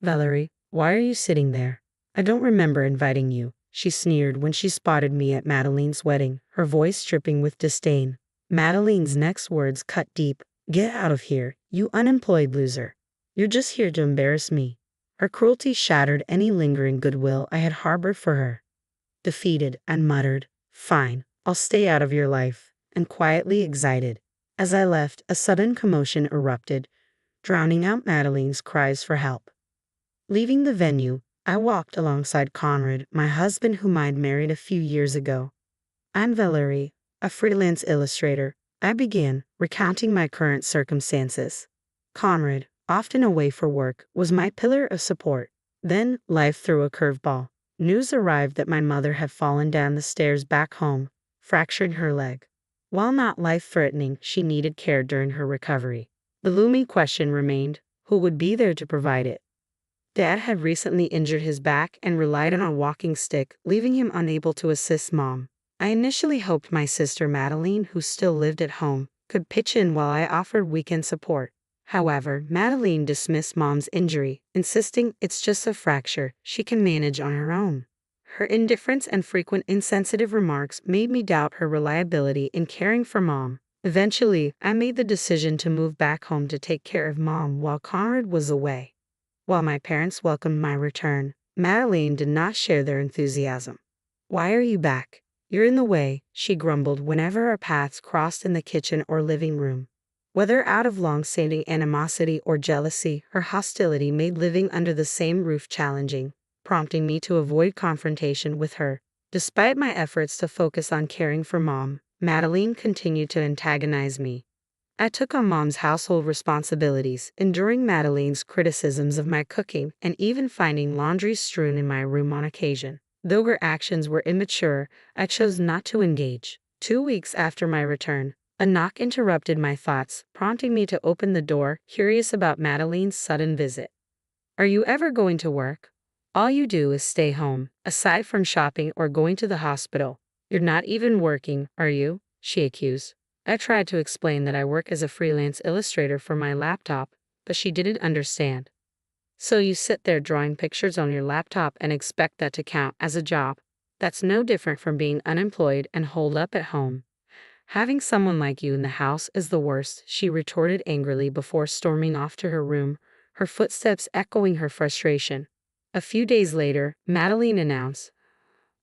Valerie, why are you sitting there? I don't remember inviting you, she sneered when she spotted me at Madeline's wedding, her voice dripping with disdain. Madeline's next words cut deep. Get out of here, you unemployed loser. You're just here to embarrass me. Her cruelty shattered any lingering goodwill I had harbored for her. Defeated, I muttered, Fine, I'll stay out of your life, and quietly excited. As I left, a sudden commotion erupted, drowning out Madeline's cries for help. Leaving the venue, I walked alongside Conrad, my husband whom I'd married a few years ago. I'm Valerie, a freelance illustrator. I began, recounting my current circumstances. Conrad, often away for work, was my pillar of support. Then, life threw a curveball. News arrived that my mother had fallen down the stairs back home, fracturing her leg. While not life-threatening, she needed care during her recovery. The looming question remained, who would be there to provide it? Dad had recently injured his back and relied on a walking stick, leaving him unable to assist Mom. I initially hoped my sister Madeline, who still lived at home, could pitch in while I offered weekend support. However, Madeline dismissed Mom's injury, insisting it's just a fracture she can manage on her own. Her indifference and frequent insensitive remarks made me doubt her reliability in caring for Mom. Eventually, I made the decision to move back home to take care of Mom while Conrad was away. While my parents welcomed my return, Madeline did not share their enthusiasm. Why are you back? You're in the way, she grumbled whenever our paths crossed in the kitchen or living room. Whether out of long-standing animosity or jealousy, her hostility made living under the same roof challenging, prompting me to avoid confrontation with her. Despite my efforts to focus on caring for Mom, Madeline continued to antagonize me. I took on Mom's household responsibilities, enduring Madeline's criticisms of my cooking and even finding laundry strewn in my room on occasion. Though her actions were immature, I chose not to engage. 2 weeks after my return, a knock interrupted my thoughts, prompting me to open the door, curious about Madeline's sudden visit. Are you ever going to work? All you do is stay home, aside from shopping or going to the hospital. You're not even working, are you? She accused. I tried to explain that I work as a freelance illustrator for my laptop, but she didn't understand. So you sit there drawing pictures on your laptop and expect that to count as a job? That's no different from being unemployed and holed up at home. Having someone like you in the house is the worst, she retorted angrily before storming off to her room, her footsteps echoing her frustration. A few days later, Madeline announced,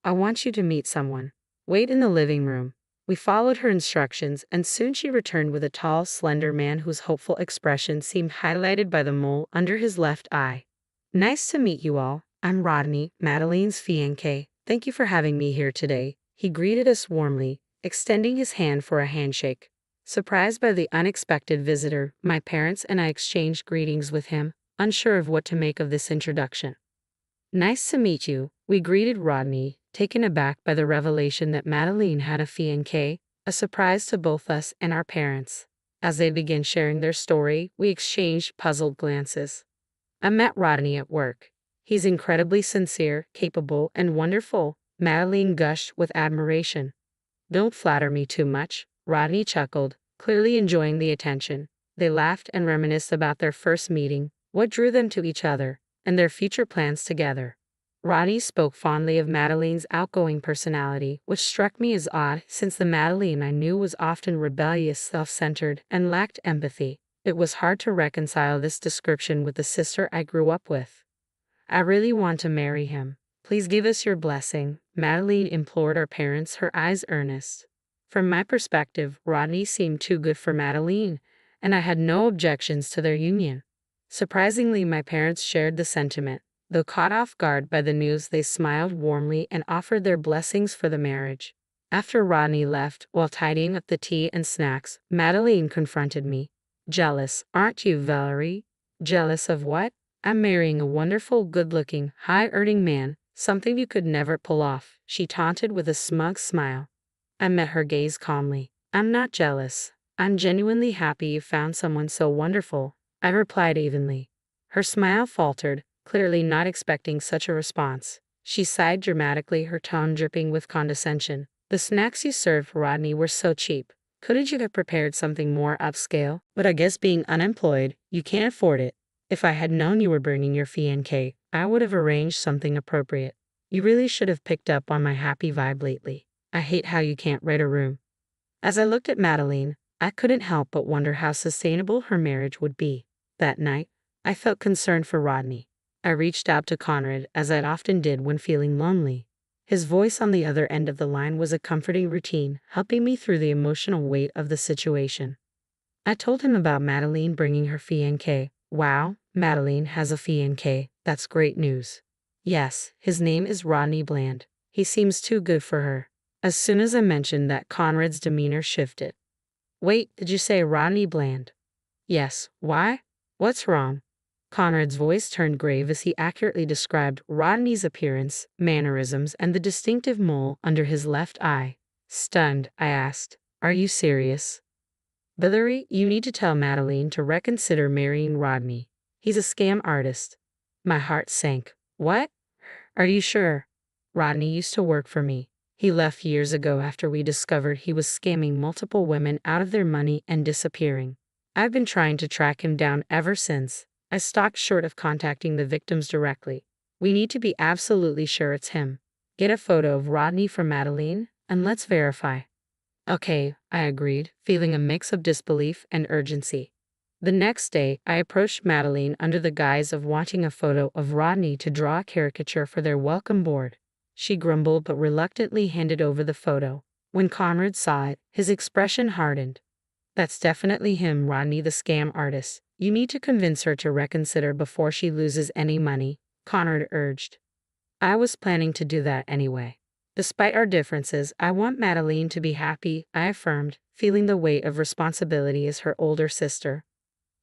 I want you to meet someone. Wait in the living room. We followed her instructions, and soon she returned with a tall, slender man whose hopeful expression seemed highlighted by the mole under his left eye. Nice to meet you all. I'm Rodney, Madeline's fiancé. Thank you for having me here today. He greeted us warmly, extending his hand for a handshake. Surprised by the unexpected visitor, my parents and I exchanged greetings with him, unsure of what to make of this introduction. Nice to meet you, we greeted Rodney, taken aback by the revelation that Madeline had a fiancé, a surprise to both us and our parents. As they began sharing their story, we exchanged puzzled glances. I met Rodney at work. He's incredibly sincere, capable, and wonderful, Madeline gushed with admiration. Don't flatter me too much, Rodney chuckled, clearly enjoying the attention. They laughed and reminisced about their first meeting, what drew them to each other, and their future plans together. Rodney spoke fondly of Madeline's outgoing personality, which struck me as odd since the Madeline I knew was often rebellious, self-centered, and lacked empathy. It was hard to reconcile this description with the sister I grew up with. I really want to marry him. Please give us your blessing, Madeline implored our parents, her eyes earnest. From my perspective, Rodney seemed too good for Madeline, and I had no objections to their union. Surprisingly, my parents shared the sentiment. Though caught off guard by the news, they smiled warmly and offered their blessings for the marriage. After Rodney left, while tidying up the tea and snacks, Madeline confronted me. Jealous, aren't you, Valerie? Jealous of what? I'm marrying a wonderful, good-looking, high-earning man, something you could never pull off, she taunted with a smug smile. I met her gaze calmly. I'm not jealous. I'm genuinely happy you found someone so wonderful, I replied evenly. Her smile faltered, clearly not expecting such a response. She sighed dramatically, her tone dripping with condescension. The snacks you served, Rodney, were so cheap. Couldn't you have prepared something more upscale? But I guess being unemployed, you can't afford it. If I had known you were bringing your fiancé, I would have arranged something appropriate. You really should have picked up on my happy vibe lately. I hate how you can't read a room. As I looked at Madeline, I couldn't help but wonder how sustainable her marriage would be. That night, I felt concerned for Rodney. I reached out to Conrad as I often did when feeling lonely. His voice on the other end of the line was a comforting routine, helping me through the emotional weight of the situation. I told him about Madeline bringing her fiancé. Wow, Madeline has a fiancé. That's great news. Yes, his name is Rodney Bland. He seems too good for her. As soon as I mentioned that, Conrad's demeanor shifted. Wait, did you say Rodney Bland? Yes, why? What's wrong? Conrad's voice turned grave as he accurately described Rodney's appearance, mannerisms, and the distinctive mole under his left eye. Stunned, I asked, "Are you serious?" "Valerie, you need to tell Madeline to reconsider marrying Rodney. He's a scam artist." My heart sank. What? Are you sure? Rodney used to work for me. He left years ago after we discovered he was scamming multiple women out of their money and disappearing. I've been trying to track him down ever since. I stopped short of contacting the victims directly. We need to be absolutely sure it's him. Get a photo of Rodney from Madeline, and let's verify. Okay, I agreed, feeling a mix of disbelief and urgency. The next day, I approached Madeline under the guise of wanting a photo of Rodney to draw a caricature for their welcome board. She grumbled but reluctantly handed over the photo. When Conrad saw it, his expression hardened. That's definitely him, Rodney the scam artist. You need to convince her to reconsider before she loses any money, Conrad urged. I was planning to do that anyway. Despite our differences, I want Madeline to be happy, I affirmed, feeling the weight of responsibility as her older sister.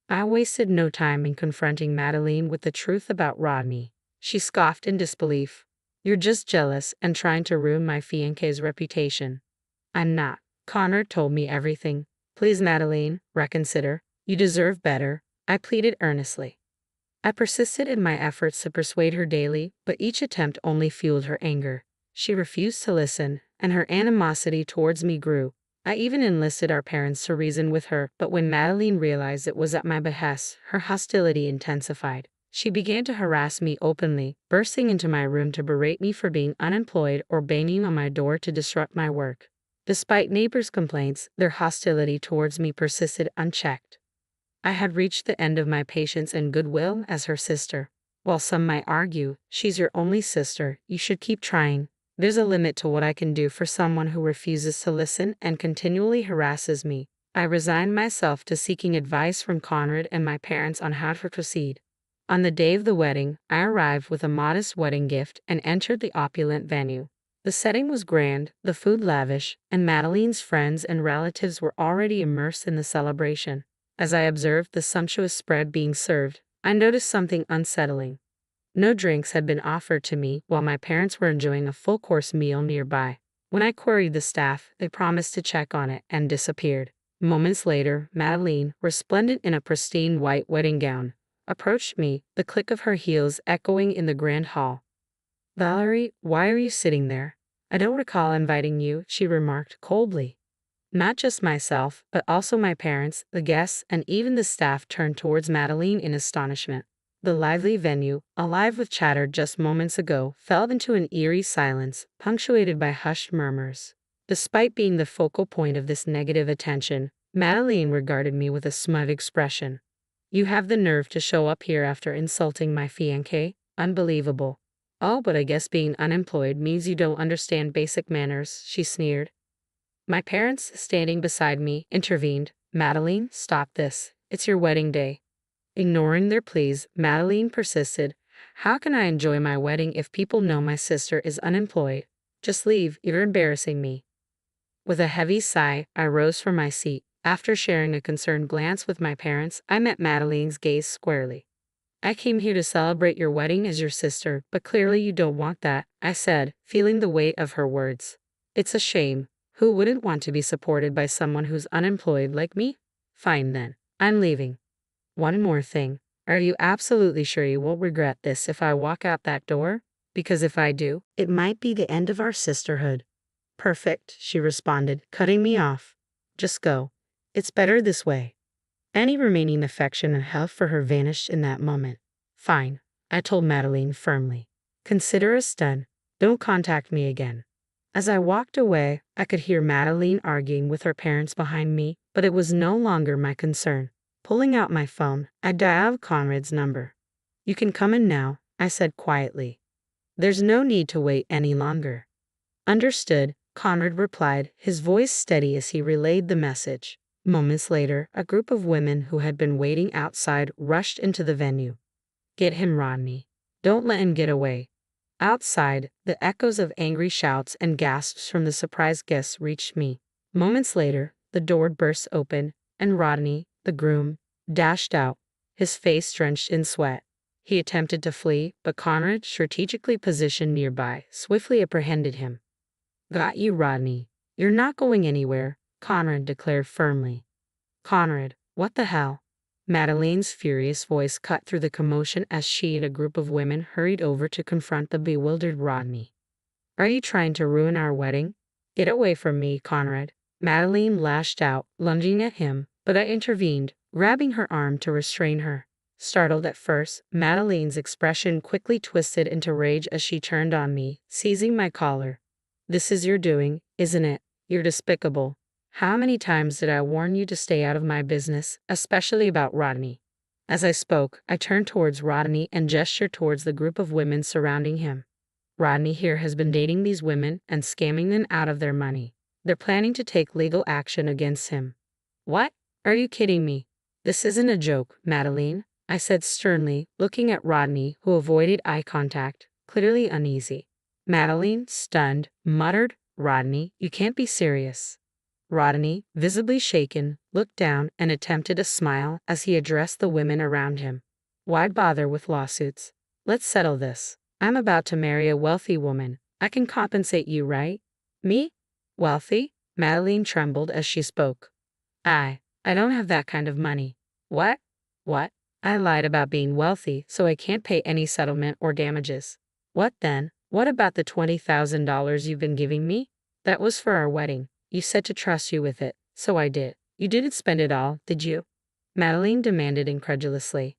I wasted no time in confronting Madeline with the truth about Rodney. She scoffed in disbelief. You're just jealous and trying to ruin my fiancé's reputation. I'm not. Connor told me everything. Please, Madeline, reconsider. You deserve better, I pleaded earnestly. I persisted in my efforts to persuade her daily, but each attempt only fueled her anger. She refused to listen, and her animosity towards me grew. I even enlisted our parents to reason with her, but when Madeline realized it was at my behest, her hostility intensified. She began to harass me openly, bursting into my room to berate me for being unemployed or banging on my door to disrupt my work. Despite neighbors' complaints, their hostility towards me persisted unchecked. I had reached the end of my patience and goodwill as her sister. While some might argue, she's your only sister, you should keep trying. There's a limit to what I can do for someone who refuses to listen and continually harasses me. I resigned myself to seeking advice from Conrad and my parents on how to proceed. On the day of the wedding, I arrived with a modest wedding gift and entered the opulent venue. The setting was grand, the food lavish, and Madeline's friends and relatives were already immersed in the celebration. As I observed the sumptuous spread being served, I noticed something unsettling. No drinks had been offered to me while my parents were enjoying a full-course meal nearby. When I queried the staff, they promised to check on it and disappeared. Moments later, Madeline, resplendent in a pristine white wedding gown, approached me, the click of her heels echoing in the grand hall. Valerie, why are you sitting there? I don't recall inviting you, she remarked coldly. Not just myself, but also my parents, the guests, and even the staff turned towards Madeline in astonishment. The lively venue, alive with chatter just moments ago, fell into an eerie silence, punctuated by hushed murmurs. Despite being the focal point of this negative attention, Madeline regarded me with a smug expression. You have the nerve to show up here after insulting my fiancé? Unbelievable. Oh, but I guess being unemployed means you don't understand basic manners, she sneered. My parents, standing beside me, intervened. Madeline, stop this. It's your wedding day. Ignoring their pleas, Madeline persisted. How can I enjoy my wedding if people know my sister is unemployed? Just leave, you're embarrassing me. With a heavy sigh, I rose from my seat. After sharing a concerned glance with my parents, I met Madeline's gaze squarely. I came here to celebrate your wedding as your sister, but clearly you don't want that, I said, feeling the weight of her words. It's a shame. Who wouldn't want to be supported by someone who's unemployed like me? Fine then. I'm leaving. One more thing. Are you absolutely sure you won't regret this if I walk out that door? Because if I do, it might be the end of our sisterhood. Perfect, she responded, cutting me off. Just go. It's better this way. Any remaining affection and health for her vanished in that moment. Fine, I told Madeline firmly. Consider us done. Don't contact me again. As I walked away, I could hear Madeline arguing with her parents behind me, but it was no longer my concern. Pulling out my phone, I dialed Conrad's number. You can come in now, I said quietly. There's no need to wait any longer. Understood, Conrad replied, his voice steady as he relayed the message. Moments later, a group of women who had been waiting outside rushed into the venue. Get him, Rodney. Don't let him get away. Outside, the echoes of angry shouts and gasps from the surprised guests reached me. Moments later, the door burst open, and Rodney, the groom, dashed out, his face drenched in sweat. He attempted to flee, but Conrad, strategically positioned nearby, swiftly apprehended him. Got you, Rodney. You're not going anywhere, Conrad declared firmly. Conrad, what the hell? Madeline's furious voice cut through the commotion as she and a group of women hurried over to confront the bewildered Rodney. Are you trying to ruin our wedding? Get away from me, Conrad. Madeline lashed out, lunging at him, but I intervened, grabbing her arm to restrain her. Startled at first, Madeline's expression quickly twisted into rage as she turned on me, seizing my collar. This is your doing, isn't it? You're despicable. How many times did I warn you to stay out of my business, especially about Rodney? As I spoke, I turned towards Rodney and gestured towards the group of women surrounding him. Rodney here has been dating these women and scamming them out of their money. They're planning to take legal action against him. What? Are you kidding me? This isn't a joke, Madeline, I said sternly, looking at Rodney, who avoided eye contact, clearly uneasy. Madeline, stunned, muttered, Rodney, you can't be serious. Rodney, visibly shaken, looked down and attempted a smile as he addressed the women around him. Why bother with lawsuits? Let's settle this. I'm about to marry a wealthy woman. I can compensate you, right? Me? Wealthy? Madeline trembled as she spoke. I don't have that kind of money. What? What? I lied about being wealthy, so I can't pay any settlement or damages. What then? What about the $20,000 you've been giving me? That was for our wedding. You said to trust you with it, so I did. You didn't spend it all, did you? Madeline demanded incredulously.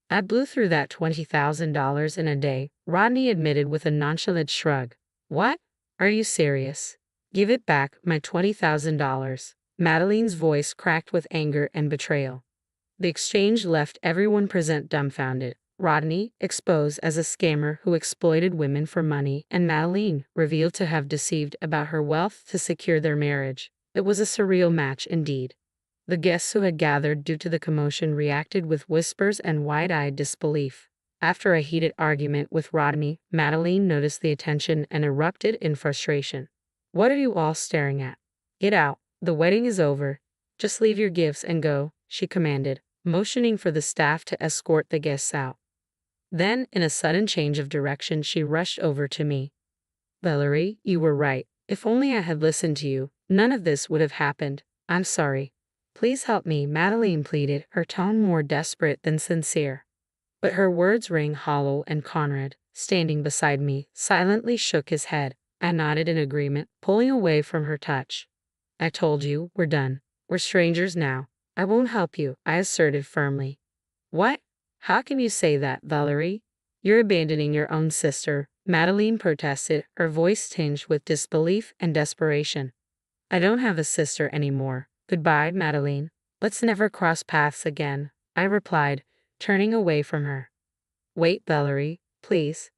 I blew through that $20,000 in a day, Rodney admitted with a nonchalant shrug. What? Are you serious? Give it back, my $20,000. Madeline's voice cracked with anger and betrayal. The exchange left everyone present dumbfounded. Rodney, exposed as a scammer who exploited women for money, and Madeline, revealed to have deceived about her wealth to secure their marriage. It was a surreal match indeed. The guests who had gathered due to the commotion reacted with whispers and wide-eyed disbelief. After a heated argument with Rodney, Madeline noticed the attention and erupted in frustration. What are you all staring at? Get out. The wedding is over. Just leave your gifts and go, she commanded, motioning for the staff to escort the guests out. Then, in a sudden change of direction, she rushed over to me. Valerie, you were right. If only I had listened to you, none of this would have happened. I'm sorry. Please help me, Madeline pleaded, her tone more desperate than sincere. But her words rang hollow, and Conrad, standing beside me, silently shook his head. I nodded in agreement, pulling away from her touch. I told you, we're done. We're strangers now. I won't help you, I asserted firmly. What? How can you say that, Valerie? You're abandoning your own sister, Madeline protested, her voice tinged with disbelief and desperation. I don't have a sister anymore. Goodbye, Madeline. Let's never cross paths again, I replied, turning away from her. Wait, Valerie, please.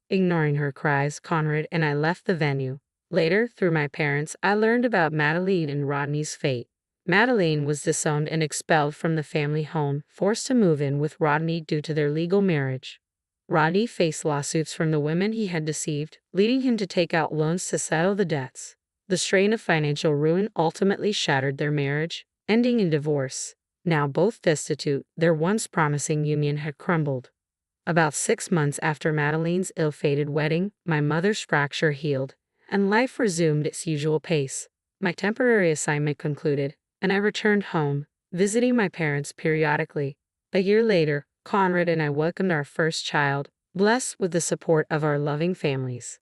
Ignoring her cries, Conrad and I left the venue. Later, through my parents, I learned about Madeline and Rodney's fate. Madeline was disowned and expelled from the family home, forced to move in with Rodney due to their legal marriage. Rodney faced lawsuits from the women he had deceived, leading him to take out loans to settle the debts. The strain of financial ruin ultimately shattered their marriage, ending in divorce. Now both destitute, their once promising union had crumbled. About 6 months after Madeline's ill-fated wedding, my mother's fracture healed, and life resumed its usual pace. My temporary assignment concluded, and I returned home, visiting my parents periodically. A year later, Conrad and I welcomed our first child, blessed with the support of our loving families.